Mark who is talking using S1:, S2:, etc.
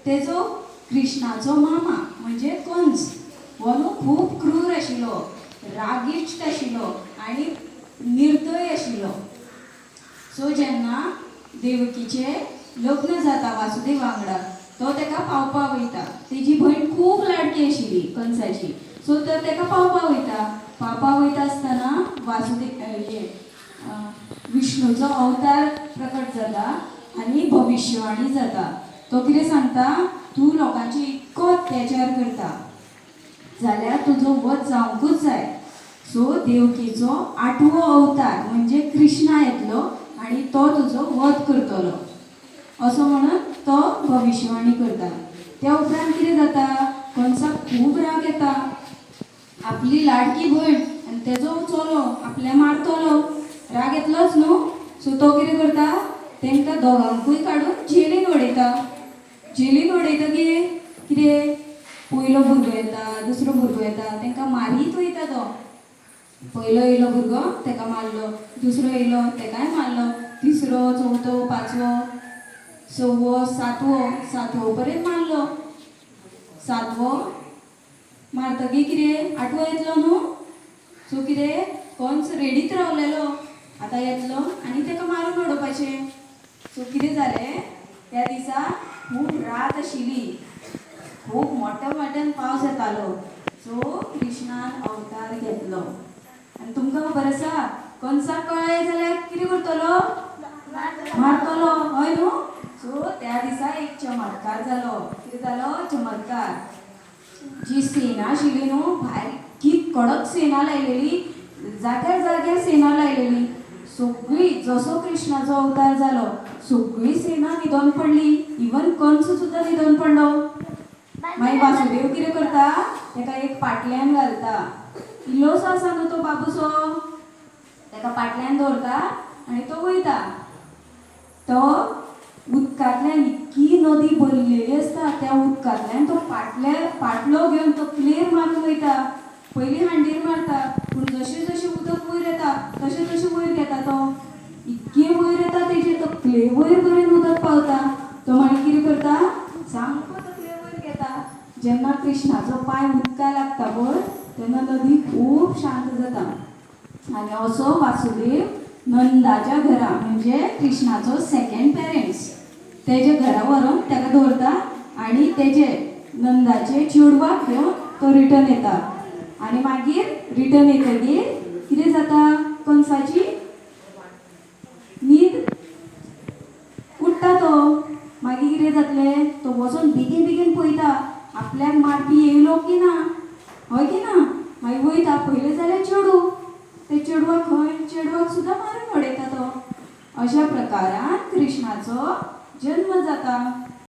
S1: तेजो कृष्णाचो मामा म्हणजे कंस हो न्हू खूब क्रूर आशिल्लो, रागिश्ट आशिल्लो आनी निर्दय आशिल्लो. सो जेन्ना देवकीचे लग्न जाता वासुदेव वांगडा, तो तेका पावपा वयता. तेजी भयण खूब लाडकी आशिल्ली कंसाची, सो तर तेका पावपा वयता. पावपा वयता आसतना वासुदेव विष्णूचो अवतार प्रकट जाता आनी भविष्यवाणी जाता. तो कितें सांगता, तूं लोकांची इतको अत्याचार करता जाल्यार तुजो वध जावंकूच जाय. सो देवकीचो 8वो अवतार म्हणजे कृष्णा येतलो आनी तो तुजो वध करतलो असो म्हणून तो भविष्यवाणी करता. त्या उपरांत कितें जाता, कंसाक खूब राग येता. आपली लाडकी भयण आनी तेजो चलो आपल्या मारतलो, राग येतलोच न्हू. सो तो कितें करता, तांकां दोगांकूय काडून जेलीन उडयता. जेलीन उडयतकीर कितें, पयलो भुरगो येता, दुसरो भुरगो येता, तांकां मारीत वयता. तो पयलो येयलो भुरगो ताका मारलो, दुसरो येयलो ताकाय मारलो, तिसरो चवथो पांचवो सवो सातवो पर्यंत मारलो. सातवो मारतकीर कितें, 8वो येतलो न्हू. सो कितें, कंस रेडीत रावलेलो, आतां येतलो आनी ताका मारून उडोवपाचें. सो कितें जालें, त्या दिसा खूब रात आशिल्ली, खूब मोठ्यान पावस येतालो. सो कृष्णान अवतार घेतलो. आनी तुमकां खबर आसा, कंसाक कळ्ळें जाल्यार कितें करतलो, मारतलो, हय न्हू. सो त्या दिसा एक चमत्कार जालो. कितें जालो चमत्कार, जी सेना आशिल्ली न्हू, भायर इतकी कडक सेना लायलेली, जाग्यार जाग्यार सेना लायलेली. सगळी जसो कृष्णाचो अवतार जालो सगळी सेना न्हिदोन पडली. इवन कंस सुद्दां न्हिदोन पडलो. मागीर वासुदेव कितें करता, ताका एक पाटल्यान घालता. इल्लोसो आसा न्हू तो बाबूसो, ताका पाटल्यान दवरता आनी तो वयता. तो उदकांतल्यान इतकी नदी भरलेली आसता, त्या उदकांतल्यान तो पाटलो घेवन तो क्लेर मारून वयता. पयलीं हांडीर मारता, पूण जशें जशें उदक वयर येता तशें तशें वयर घेता. तो इतके वयर येता, तेजे तो क्ले वयर पर्यंत उदक पावता. तो मागीर कितें करता, सामको तो क्ले वयर घेता. जेन्ना कृष्णाचो पांय उदका लागता पळय, तेन्ना नदी खूब शांत जाता. आनी असो वासुदेव नंदाच्या घरा म्हणजे कृष्णाचो सेकंड पेरेंट्स तेजे घरा व्हरून ताका दवरता आनी तेजे नंदाचे चेडवाक घेवन तो रिटर्न येता. आनी मागीर रिटर्न येतकीर कितें जाता, कंसाची न्हीद उठता. तो मागीर कितें जातलें, तो वचून बेगीन बेगीन पळयता आपल्याक मारपी येयलो की ना, हय की ना. मागीर वयता, पयलें जाल्यार चेडूं, ते चेडवाक खंय, चेडवाक सुद्दां मारून उडयता तो. अशा प्रकारान कृष्णाचो जन्म जाता.